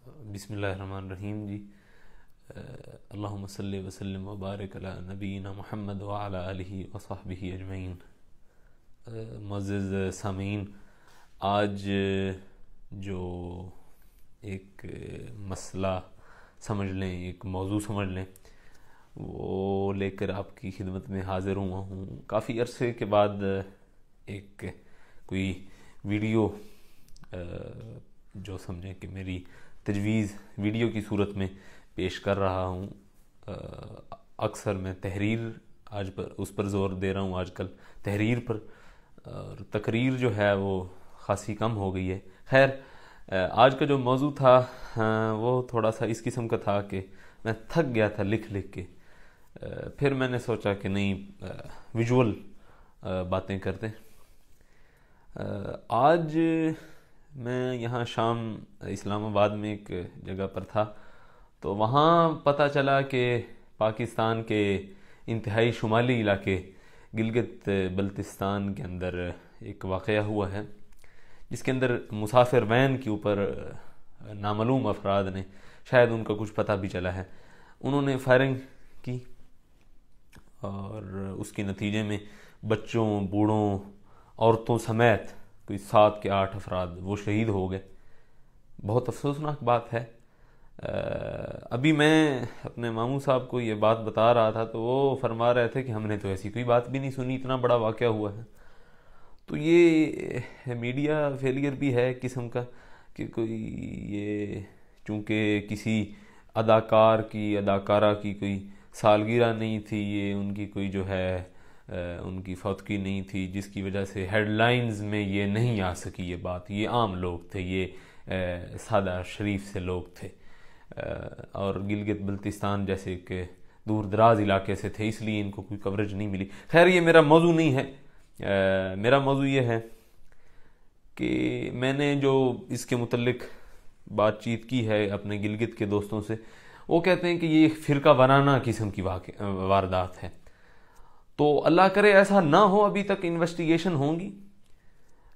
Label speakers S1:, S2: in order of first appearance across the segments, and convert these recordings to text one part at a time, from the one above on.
S1: بسم اللہ الرحمن الرحیم جی. اللہم صلی وسلم وبارک علی نبینا محمد وعلی آلہ وصحبہ اجمعین. معزز سامعین، آج جو ایک مسئلہ سمجھ لیں، ایک موضوع سمجھ لیں، وہ لے کر آپ کی خدمت میں حاضر ہوا ہوں. کافی عرصے کے بعد ایک کوئی ویڈیو جو سمجھیں کہ میری تجویز ویڈیو کی صورت میں پیش کر رہا ہوں. اکثر میں تحریر آج پر اس پر زور دے رہا ہوں آج کل، تحریر پر، اور تقریر جو ہے وہ خاصی کم ہو گئی ہے. خیر، آج کا جو موضوع تھا وہ تھوڑا سا اس قسم کا تھا کہ میں تھک گیا تھا لکھ کے. پھر میں نے سوچا کہ نہیں، ویژول باتیں کرتے. آج میں یہاں شام اسلام آباد میں ایک جگہ پر تھا، تو وہاں پتہ چلا کہ پاکستان کے انتہائی شمالی علاقے گلگت بلتستان کے اندر ایک واقعہ ہوا ہے، جس کے اندر مسافر وین کے اوپر نامعلوم افراد نے، شاید ان کا کچھ پتہ بھی چلا ہے، انہوں نے فائرنگ کی، اور اس کے نتیجے میں بچوں، بوڑھوں، عورتوں سمیت کوئی 7 کے 8 افراد وہ شہید ہو گئے. بہت افسوسناک بات ہے. ابھی میں اپنے ماموں صاحب کو یہ بات بتا رہا تھا تو وہ فرما رہے تھے کہ ہم نے تو ایسی کوئی بات بھی نہیں سنی، اتنا بڑا واقعہ ہوا ہے. تو یہ میڈیا فیلئر بھی ہے قسم کا کہ کوئی یہ چونکہ کسی اداکارہ کی کوئی سالگرہ نہیں تھی، یہ ان کی کوئی جو ہے ان کی فوتگی نہیں تھی، جس کی وجہ سے ہیڈ لائنز میں یہ نہیں آ سکی یہ بات. یہ عام لوگ تھے، یہ سادہ شریف سے لوگ تھے، اور گلگت بلتستان جیسے ایک دور دراز علاقے سے تھے، اس لیے ان کو کوئی کوریج نہیں ملی. خیر، یہ میرا موضوع نہیں ہے. میرا موضوع یہ ہے کہ میں نے جو اس کے متعلق بات چیت کی ہے اپنے گلگت کے دوستوں سے، وہ کہتے ہیں کہ یہ فرقہ وارانہ قسم کی واردات ہے. تو اللہ کرے ایسا نہ ہو، ابھی تک انویسٹیگیشن ہوں گی.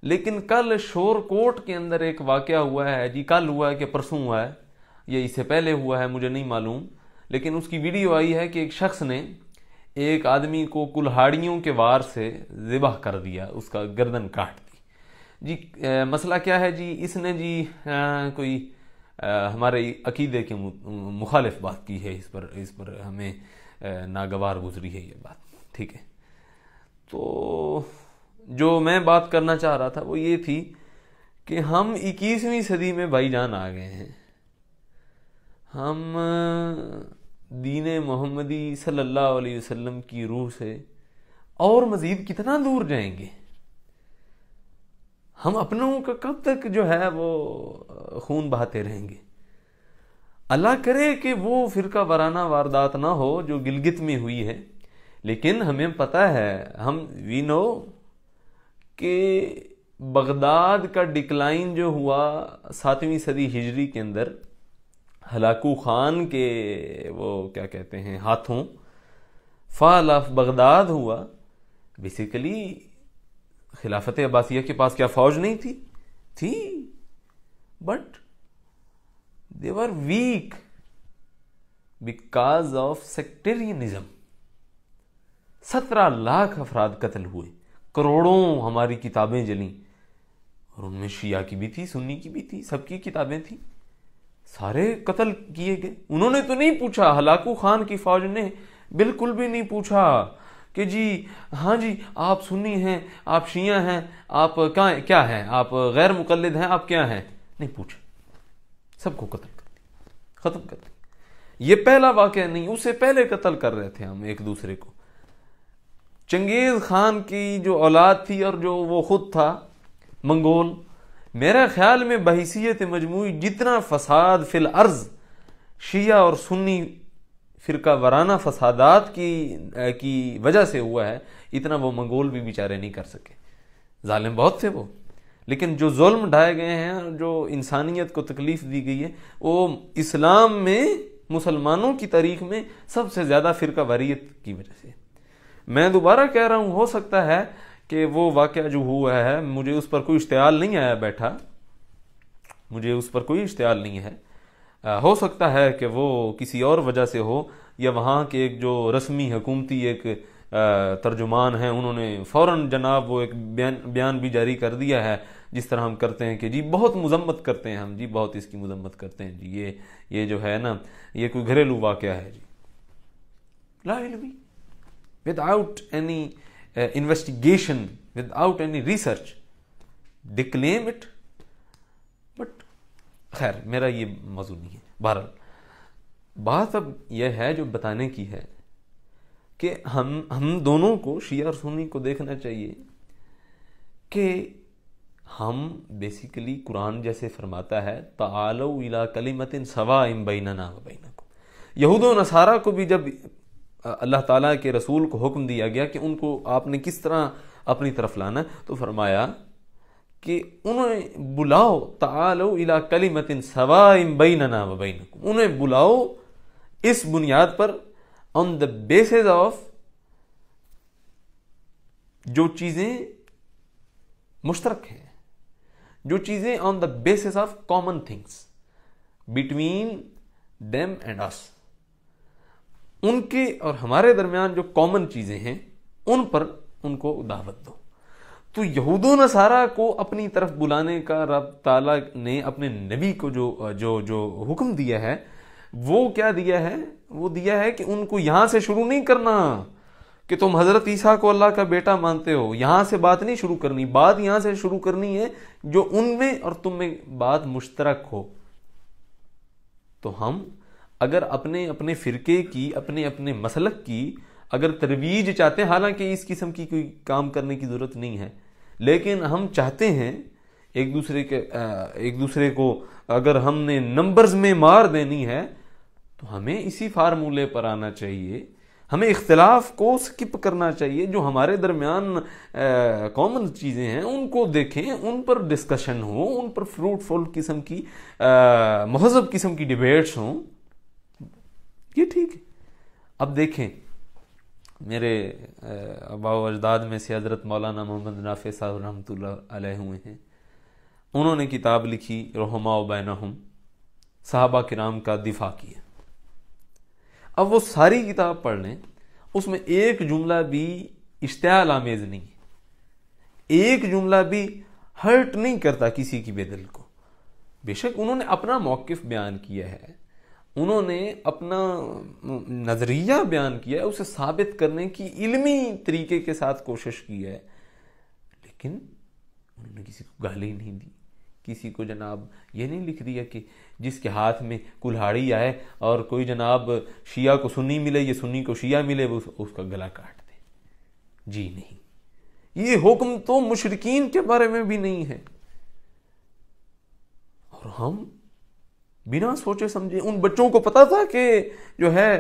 S1: لیکن کل شور کوٹ کے اندر ایک واقعہ ہوا ہے جی، کل ہوا ہے کہ پرسوں ہوا ہے، یا اس سے پہلے ہوا ہے، مجھے نہیں معلوم، لیکن اس کی ویڈیو آئی ہے کہ ایک شخص نے ایک آدمی کو کلہاڑیوں کے وار سے ذبح کر دیا، اس کا گردن کاٹ دی. جی مسئلہ کیا ہے جی؟ اس نے جی کوئی ہمارے عقیدے کے مخالف بات کی ہے، اس پر ہمیں ناگوار گزری ہے یہ بات. ٹھیک ہے، تو جو میں بات کرنا چاہ رہا تھا وہ یہ تھی کہ ہم 21ویں صدی میں بھائی جان آ گئے ہیں. ہم دین محمدی صلی اللہ علیہ وسلم کی روح سے اور مزید کتنا دور جائیں گے؟ ہم اپنوں کا کب تک جو ہے وہ خون بہاتے رہیں گے؟ اللہ کرے کہ وہ فرقہ وارانہ واردات نہ ہو جو گلگت میں ہوئی ہے. لیکن ہمیں پتہ ہے، وی نو کہ بغداد کا ڈکلائن جو ہوا 7ویں صدی ہجری کے اندر ہلاکو خان کے وہ کیا کہتے ہیں ہاتھوں، فال آف بغداد ہوا. بیسیکلی خلافت عباسیہ کے پاس کیا فوج نہیں تھی، but they were weak because of sectarianism. 17 lakh افراد قتل ہوئے، کروڑوں ہماری کتابیں جلیں، اور ان میں شیعہ کی بھی تھی، سنی کی بھی تھی، سب کی کتابیں تھیں، سارے قتل کیے گئے. انہوں نے تو نہیں پوچھا، ہلاکو خان کی فوج نے بالکل بھی نہیں پوچھا کہ جی ہاں جی آپ سنی ہیں، آپ شیعہ ہیں، آپ کیا ہیں، آپ غیر مقلد ہیں، آپ کیا ہیں. نہیں پوچھا، سب کو قتل کر دیا، ختم کر دیا. یہ پہلا واقعہ نہیں، اس سے پہلے قتل کر رہے تھے ہم ایک دوسرے کو. چنگیز خان کی جو اولاد تھی اور جو وہ خود تھا منگول، میرے خیال میں بحیثیت مجموعی جتنا فساد فی الارض شیعہ اور سنی فرقہ وارانہ فسادات کی وجہ سے ہوا ہے، اتنا وہ منگول بھی بیچارے نہیں کر سکے. ظالم بہت تھے وہ، لیکن جو ظلم ڈھائے گئے ہیں، جو انسانیت کو تکلیف دی گئی ہے، وہ اسلام میں، مسلمانوں کی تاریخ میں سب سے زیادہ فرقہ واریت کی وجہ سے. میں دوبارہ کہہ رہا ہوں، ہو سکتا ہے کہ وہ واقعہ جو ہوا ہے، مجھے اس پر کوئی اشتعال نہیں آیا بیٹھا، مجھے اس پر کوئی اشتعال نہیں ہے، ہو سکتا ہے کہ وہ کسی اور وجہ سے ہو، یا وہاں کے ایک جو رسمی حکومتی ایک ترجمان ہیں انہوں نے فوراً جناب وہ ایک بیان بھی جاری کر دیا ہے، جس طرح ہم کرتے ہیں کہ جی بہت مذمت کرتے ہیں ہم، جی بہت اس کی مذمت کرتے ہیں، جی یہ جو ہے نا یہ کوئی گھریلو واقعہ ہے جی، لا علمی، without any investigation, without any research, declaim it. But خیر میرا یہ موضوع نہیں ہے. بہرحال بات اب یہ ہے جو بتانے کی ہے کہ ہم دونوں کو، شیعہ اور سنی کو دیکھنا چاہیے کہ ہم بیسیکلی قرآن جیسے فرماتا ہے تعالوا الی کلمۃ سواء بیننا و بینکم. یہود و نصارہ کو بھی جب اللہ تعالیٰ کے رسول کو حکم دیا گیا کہ ان کو آپ نے کس طرح اپنی طرف لانا، تو فرمایا کہ انہیں بلاؤ تعالوا الی کلمۃ سواء بیننا و بینکم، انہیں بلاؤ اس بنیاد پر آن دا بیسس آف جو چیزیں مشترک ہیں، جو چیزیں on the basis of common things between them and us, ان کے اور ہمارے درمیان جو کامن چیزیں ہیں ان پر ان کو دعوت دو. تو یہود و نصارہ کو اپنی طرف بلانے کا رب تعالیٰ نے اپنے نبی کو جو حکم دیا ہے وہ کیا دیا ہے؟ وہ دیا ہے کہ ان کو یہاں سے شروع نہیں کرنا کہ تم حضرت عیسیٰ کو اللہ کا بیٹا مانتے ہو، یہاں سے بات نہیں شروع کرنی، بات یہاں سے شروع کرنی ہے جو ان میں اور تم میں بات مشترک ہو. تو ہم اگر اپنے فرقے کی، اپنے مسلک کی اگر ترویج چاہتے ہیں، حالانکہ اس قسم کی کوئی کام کرنے کی ضرورت نہیں ہے، لیکن ہم چاہتے ہیں ایک دوسرے کو اگر ہم نے نمبرز میں مار دینی ہے تو ہمیں اسی فارمولے پر آنا چاہیے. ہمیں اختلاف کو سکپ کرنا چاہیے، جو ہمارے درمیان کامن چیزیں ہیں ان کو دیکھیں، ان پر ڈسکشن ہو، ان پر فروٹفل قسم کی مہذب قسم کی ڈیبیٹس ہوں، یہ ٹھیک ہے. اب دیکھیں میرے آباء و اجداد میں سے حضرت مولانا محمد نافع صاحب رحمۃ اللہ علیہ ہوئے ہیں، انہوں نے کتاب لکھی رحماء بینہم، صحابہ کرام کا دفاع کیا. اب وہ ساری کتاب پڑھ لیں، اس میں ایک جملہ بھی اشتعال آمیز نہیں ہے، ایک جملہ بھی ہرٹ نہیں کرتا کسی کی بے دل کو. بے شک انہوں نے اپنا موقف بیان کیا ہے، انہوں نے اپنا نظریہ بیان کیا ہے، اسے ثابت کرنے کی علمی طریقے کے ساتھ کوشش کی ہے، لیکن انہوں نے کسی کو گالی نہیں دی، کسی کو جناب یہ نہیں لکھ دیا کہ جس کے ہاتھ میں کلہاڑی آئے اور کوئی جناب شیعہ کو سنی ملے، یہ سنی کو شیعہ ملے، وہ اس کا گلا کاٹ دے. جی نہیں، یہ حکم تو مشرکین کے بارے میں بھی نہیں ہے. اور ہم بنا سوچے سمجھے، ان بچوں کو پتا تھا کہ جو ہے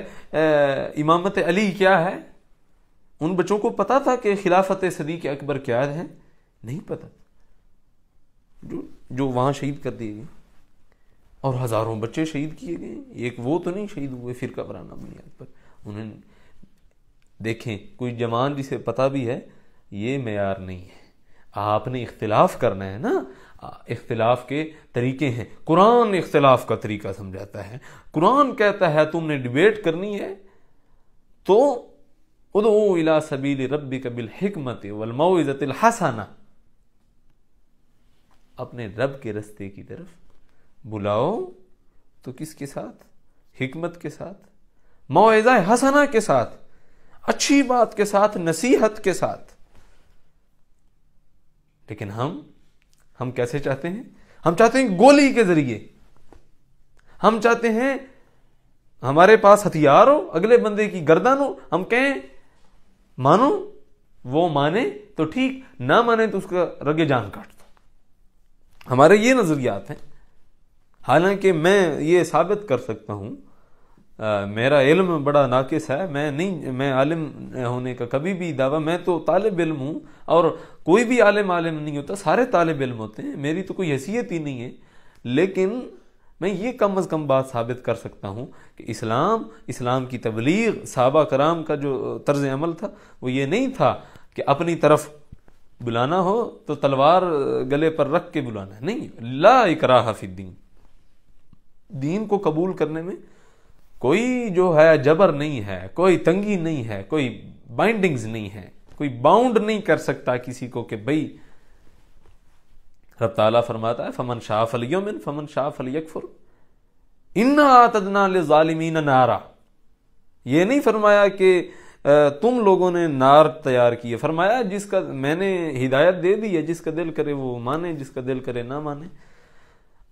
S1: امامت علی کیا ہے؟ ان بچوں کو پتا تھا کہ خلافت صدیق اکبر کیا ہے؟ نہیں پتا. جو وہاں شہید کر دیے گئے اور ہزاروں بچے شہید کیے گئے، ایک وہ تو نہیں شہید ہوئے فرقہ وارانہ بنیاد پر. انہیں دیکھیں کوئی جوان جسے پتا بھی ہے یہ معیار نہیں ہے، آپ نے اختلاف کرنا ہے نا، اختلاف کے طریقے ہیں. قرآن اختلاف کا طریقہ سمجھاتا ہے، قرآن کہتا ہے تم نے ڈیبیٹ کرنی ہے تو ادعو الی سبیل ربک بالحکمت والموعظۃ الحسنہ، اپنے رب کے رستے کی طرف بلاؤ تو کس کے ساتھ؟ حکمت کے ساتھ، موعظہ حسنہ کے ساتھ، اچھی بات کے ساتھ، نصیحت کے ساتھ. لیکن ہم کیسے چاہتے ہیں؟ ہم چاہتے ہیں گولی کے ذریعے، ہم چاہتے ہیں ہمارے پاس ہتھیار ہو، اگلے بندے کی گردن ہو، ہم کہیں مانو، وہ مانے تو ٹھیک، نہ مانے تو اس کا رگے جان کاٹ دو. ہمارے یہ نظریات ہیں. حالانکہ میں یہ ثابت کر سکتا ہوں، میرا علم بڑا ناقص ہے، میں عالم ہونے کا کبھی بھی دعویٰ، میں تو طالب علم ہوں، اور کوئی بھی عالم نہیں ہوتا، سارے طالب علم ہوتے ہیں، میری تو کوئی حیثیت ہی نہیں ہے. لیکن میں یہ کم از کم بات ثابت کر سکتا ہوں کہ اسلام کی تبلیغ، صحابہ کرام کا جو طرز عمل تھا وہ یہ نہیں تھا کہ اپنی طرف بلانا ہو تو تلوار گلے پر رکھ کے بلانا ہے. نہیں، لا اکراہ فی الدین. دین کو قبول کرنے میں کوئی جو ہے جبر نہیں ہے، کوئی تنگی نہیں ہے، کوئی بائنڈنگز نہیں ہے، کوئی باؤنڈ نہیں کر سکتا کسی کو کہ بھئی رب تعالیٰ فرماتا ہے فمن شاء فلیؤمن فمن شاء فلیکفر انا اعتدنا للظالمین نارا. یہ نہیں فرمایا کہ تم لوگوں نے نار تیار کی ہے، فرمایا جس کا میں نے ہدایت دے دی ہے، جس کا دل کرے وہ مانے، جس کا دل کرے نہ مانے.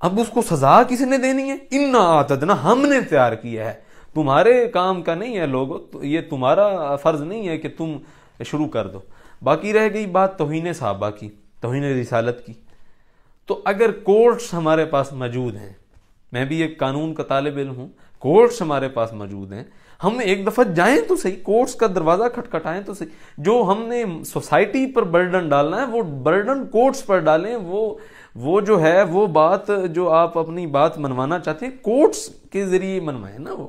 S1: اب اس کو سزا کس نے دینی ہے؟ انا اعتدنا، ہم نے تیار کیا ہے، تمہارے کام کا نہیں ہے لوگوں، یہ تمہارا فرض نہیں ہے کہ تم شروع کر دو. باقی رہ گئی بات توہین صحابہ کی، توہین رسالت کی. تو اگر کورٹس ہمارے پاس موجود ہیں، میں بھی ایک قانون کا طالب علم ہوں، کورٹس ہمارے پاس موجود ہیں، ہم ایک دفعہ جائیں تو صحیح، کورٹس کا دروازہ کھٹکھٹائیں تو صحیح. جو ہم نے سوسائٹی پر برڈن ڈالنا ہے وہ برڈن کورٹس پر ڈالیں. وہ جو ہے وہ بات جو آپ اپنی بات منوانا چاہتے ہیں کورٹس کے ذریعے منوائیں نا. وہ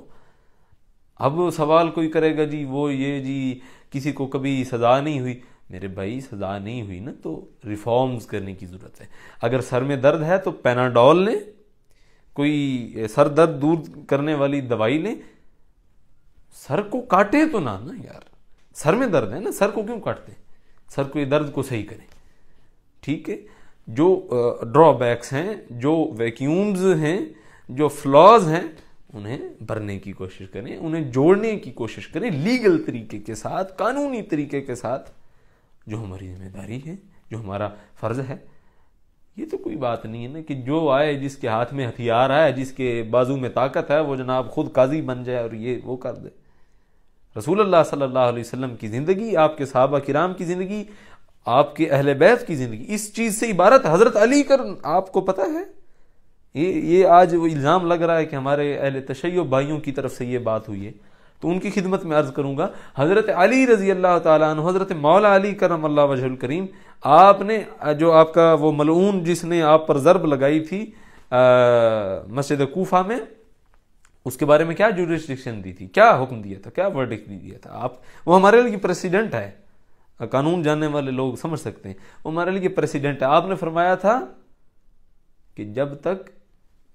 S1: اب سوال کوئی کرے گا جی وہ یہ جی کسی کو کبھی سزا نہیں ہوئی. میرے بھائی سزا نہیں ہوئی نا تو ریفارمز کرنے کی ضرورت ہے. اگر سر میں درد ہے تو پیناڈول لیں، کوئی سر درد دور کرنے والی دوائی لیں. سر کو کاٹیں تو نہ نا یار، سر میں درد ہے نا، سر کو کیوں کاٹتے؟ سر کو یہ درد کو صحیح کریں. ٹھیک ہے، جو ڈرا بیکس ہیں، جو ویکیومز ہیں، جو فلاز ہیں، انہیں بھرنے کی کوشش کریں، انہیں جوڑنے کی کوشش کریں لیگل طریقے کے ساتھ، قانونی طریقے کے ساتھ، جو ہماری ذمہ داری ہے، جو ہمارا فرض ہے. یہ تو کوئی بات نہیں ہے نا کہ جو آئے، جس کے ہاتھ میں ہتھیار آئے، جس کے بازو میں طاقت ہے، وہ جناب خود قاضی بن جائے اور یہ وہ کر دے. رسول اللہ صلی اللہ علیہ وسلم کی زندگی، آپ کے صحابہ کرام کی زندگی، آپ کے اہل بیت کی زندگی اس چیز سے عبارت. حضرت علی کا آپ کو پتہ ہے، یہ آج وہ الزام لگ رہا ہے کہ ہمارے اہل تشیع بھائیوں کی طرف سے یہ بات ہوئی ہے، تو ان کی خدمت میں عرض کروں گا، حضرت علی رضی اللہ تعالیٰ عنہ، حضرت مولا علی کرم اللہ وجہ الکریم، آپ نے جو آپ کا وہ ملعون جس نے آپ پر ضرب لگائی تھی مسجد کوفہ میں، اس کے بارے میں کیا جوریسڈکشن دی تھی، کیا حکم دیا تھا، کیا ورڈکٹ دیا تھا؟ آپ وہ ہمارے لیے پریسیڈنٹ ہے، قانون جاننے والے لوگ سمجھ سکتے ہیں، وہ ہمارے لیے پریسیڈنٹ ہے. آپ نے فرمایا تھا کہ جب تک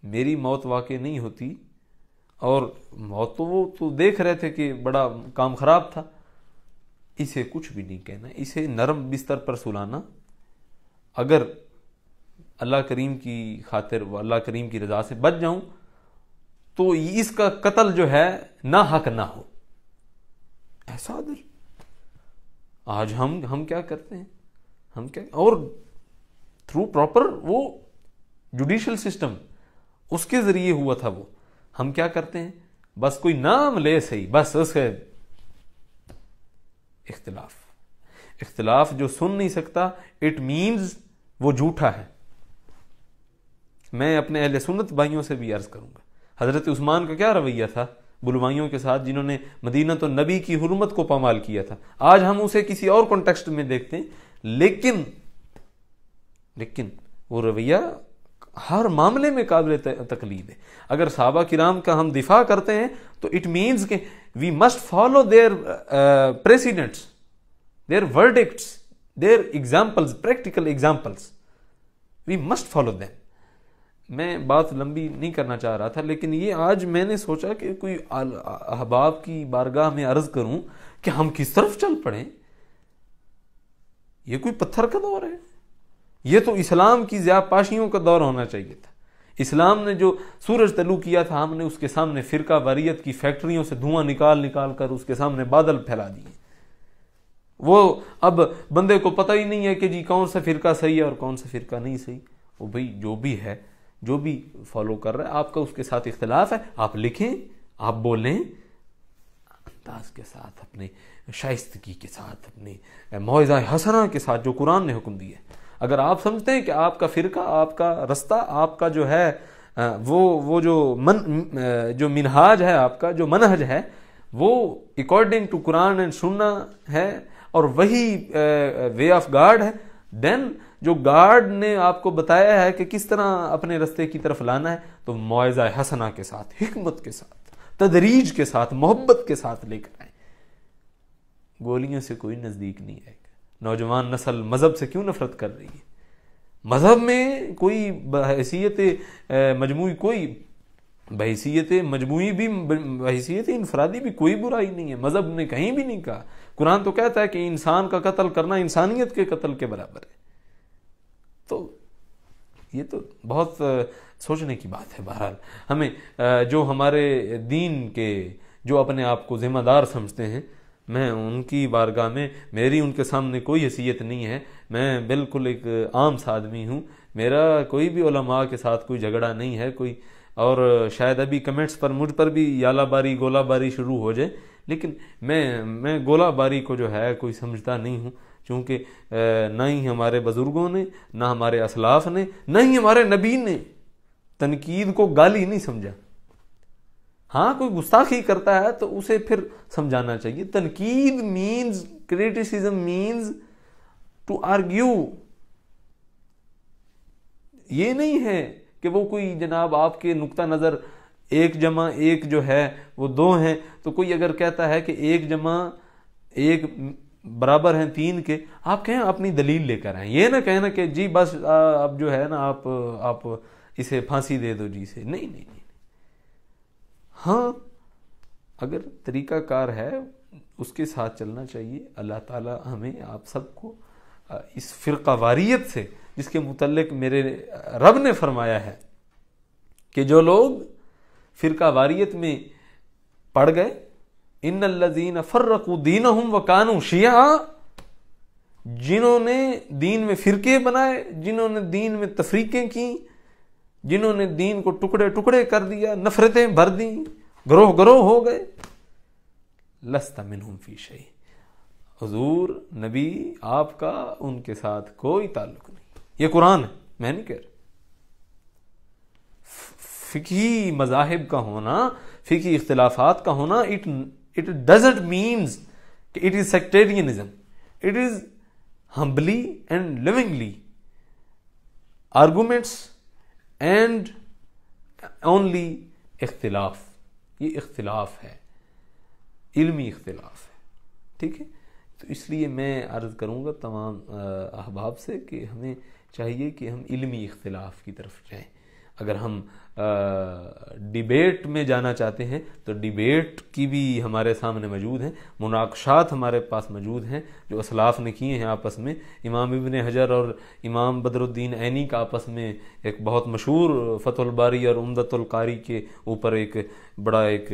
S1: میری موت واقع نہیں ہوتی، اور موت تو وہ تو دیکھ رہے تھے کہ بڑا کام خراب تھا، اسے کچھ بھی نہیں کہنا، اسے نرم بستر پر سلانا. اگر اللہ کریم کی خاطر و اللہ کریم کی رضا سے بچ جاؤں تو اس کا قتل جو ہے نا حق نہ ہو. ایسا در آج ہم کیا کرتے ہیں، ہم کیا، اور تھرو پراپر وہ جوڈیشل سسٹم اس کے ذریعے ہوا تھا، وہ ہم کیا کرتے ہیں، بس کوئی نام لے صحیح، بس اس کے اختلاف جو سن نہیں سکتا اٹ مینز وہ جھوٹا ہے. میں اپنے اہل سنت بھائیوں سے بھی عرض کروں گا، حضرت عثمان کا کیا رویہ تھا بلوائیوں کے ساتھ، جنہوں نے مدینہ تو نبی کی حرمت کو پامال کیا تھا. آج ہم اسے کسی اور کانٹیکسٹ میں دیکھتے ہیں، لیکن وہ رویہ ہر معاملے میں قابل تقلید ہے. اگر صحابہ کرام کا ہم دفاع کرتے ہیں تو اٹ مینز کہ we must follow their precedents, their verdicts, their examples, practical examples, we must follow them. میں بات لمبی نہیں کرنا چاہ رہا تھا، لیکن یہ آج میں نے سوچا کہ کوئی احباب کی بارگاہ میں عرض کروں کہ ہم کس طرف چل پڑیں. یہ کوئی پتھر کا دور ہے، یہ تو اسلام کی ضیاء پاشیوں کا دور ہونا چاہیے تھا. اسلام نے جو سورج طلوع کیا تھا، ہم نے اس کے سامنے فرقہ واریت کی فیکٹریوں سے دھواں نکال کر اس کے سامنے بادل پھیلا دیے. وہ اب بندے کو پتہ ہی نہیں ہے کہ جی کون سا فرقہ صحیح ہے اور کون سا فرقہ نہیں صحیح. وہ بھائی جو بھی ہے، جو بھی فالو کر رہا ہے، آپ کا اس کے ساتھ اختلاف ہے، آپ لکھیں، آپ بولیں انداز کے ساتھ، اپنے شائستگی کے ساتھ، اپنے موعظہ حسنہ کے ساتھ جو قرآن نے حکم دیا ہے. اگر آپ سمجھتے ہیں کہ آپ کا فرقہ، آپ کا رستہ، آپ کا جو ہے وہ جو منہاج ہے، آپ کا جو منہج ہے، وہ اکارڈنگ ٹو قرآن اینڈ سنہ ہے اور وہی وے آف گاڈ ہے، دین جو گاڈ نے آپ کو بتایا ہے کہ کس طرح اپنے رستے کی طرف لانا ہے، تو موعظہ حسنہ کے ساتھ، حکمت کے ساتھ، تدریج کے ساتھ، محبت کے ساتھ لے کر آئیں. گولیوں سے کوئی نزدیک نہیں آئے گا. نوجوان نسل مذہب سے کیوں نفرت کر رہی ہے؟ مذہب میں کوئی بحیثیت مجموعی کوئی بحیثیت مجموعی بھی بحیثیت انفرادی بھی کوئی برائی نہیں ہے، مذہب نے کہیں بھی نہیں کہا. قرآن تو کہتا ہے کہ انسان کا قتل کرنا انسانیت کے قتل کے برابر ہے. تو یہ تو بہت سوچنے کی بات ہے. بہرحال ہمیں جو ہمارے دین کے جو اپنے آپ کو ذمہ دار سمجھتے ہیں، میں ان کی بارگاہ میں میری ان کے سامنے کوئی حیثیت نہیں ہے. میں بالکل ایک عام سا آدمی ہوں. میرا کوئی بھی علماء کے ساتھ کوئی جھگڑا نہیں ہے کوئی، اور شاید ابھی کمنٹس پر مجھ پر بھی یالہ باری گولہ باری شروع ہو جائے، لیکن میں گولہ باری کو جو ہے کوئی سمجھتا نہیں ہوں، چونکہ نہ ہی ہمارے بزرگوں نے، نہ ہمارے اسلاف نے، نہ ہی ہمارے نبی نے تنقید کو گالی نہیں سمجھا. ہاں کوئی گستاخی کرتا ہے تو اسے پھر سمجھانا چاہیے. تنقید means criticism means to argue. یہ نہیں ہے کہ وہ کوئی جناب آپ کے نقطہ نظر 1+1 جو ہے وہ 2 ہیں، تو کوئی اگر کہتا ہے کہ 1+1 برابر ہیں 3 کے، آپ کہیں اپنی دلیل لے کر آئیں. یہ نہ کہنا کہ جی بس اب جو ہے نا آپ اسے پھانسی دے دو جی سے. نہیں. ہاں اگر طریقہ کار ہے اس کے ساتھ چلنا چاہیے. اللہ تعالی ہمیں آپ سب کو اس فرقہ واریت سے، جس کے متعلق میرے رب نے فرمایا ہے کہ جو لوگ فرقہ واریت میں پڑ گئے، ان الذین فرقوا دینہم وکانوا شیعا، جنہوں نے دین میں فرقے بنائے، جنہوں نے دین میں تفریقیں کی، جنہوں نے دین کو ٹکڑے ٹکڑے کر دیا، نفرتیں بھر دیں، گروہ ہو گئے، لست منہم فی شیء، حضور نبی آپ کا ان کے ساتھ کوئی تعلق نہیں. یہ قرآن ہے، میں نہیں کہہ رہا. فقہی مذاہب کا ہونا، فقہی اختلافات کا ہونا، it doesn't means کہ it is sectarianism. It is humbly and lovingly arguments and only اختلاف. یہ اختلاف ہے، علمی اختلاف ہے. ٹھیک ہے، تو اس لیے میں عرض کروں گا تمام احباب سے کہ ہمیں چاہیے کہ ہم علمی اختلاف کی طرف جائیں. اگر ہم ڈیبیٹ میں جانا چاہتے ہیں تو ڈیبیٹ کی بھی ہمارے سامنے موجود ہیں، مناقشات ہمارے پاس موجود ہیں جو اسلاف نے کیے ہیں آپس میں. امام ابن حجر اور امام بدر الدین عینی کا آپس میں ایک بہت مشہور فتح الباری اور عمدۃ القاری کے اوپر ایک بڑا ایک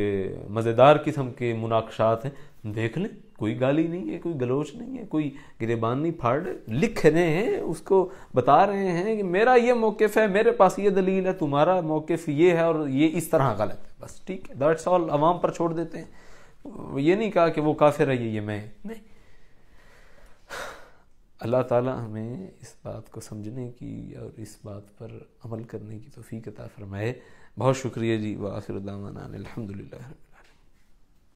S1: مزیدار قسم کے مناقشات ہیں. دیکھ لیں، کوئی گالی نہیں ہے، کوئی گلوچ نہیں ہے، کوئی گریبان نہیں پھاڑ رہے، لکھ رہے ہیں، اس کو بتا رہے ہیں کہ میرا یہ موقف ہے، میرے پاس یہ دلیل ہے، تمہارا موقف یہ ہے اور یہ اس طرح غلط ہے. بس ٹھیک ہے، دیٹس آل. عوام پر چھوڑ دیتے ہیں. یہ نہیں کہا کہ وہ کافر ہے یہ میں نہیں. اللہ تعالی ہمیں اس بات کو سمجھنے کی اور اس بات پر عمل کرنے کی توفیق عطا فرمائے. بہت شکریہ جی. وآخر دعوانا الحمدللہ.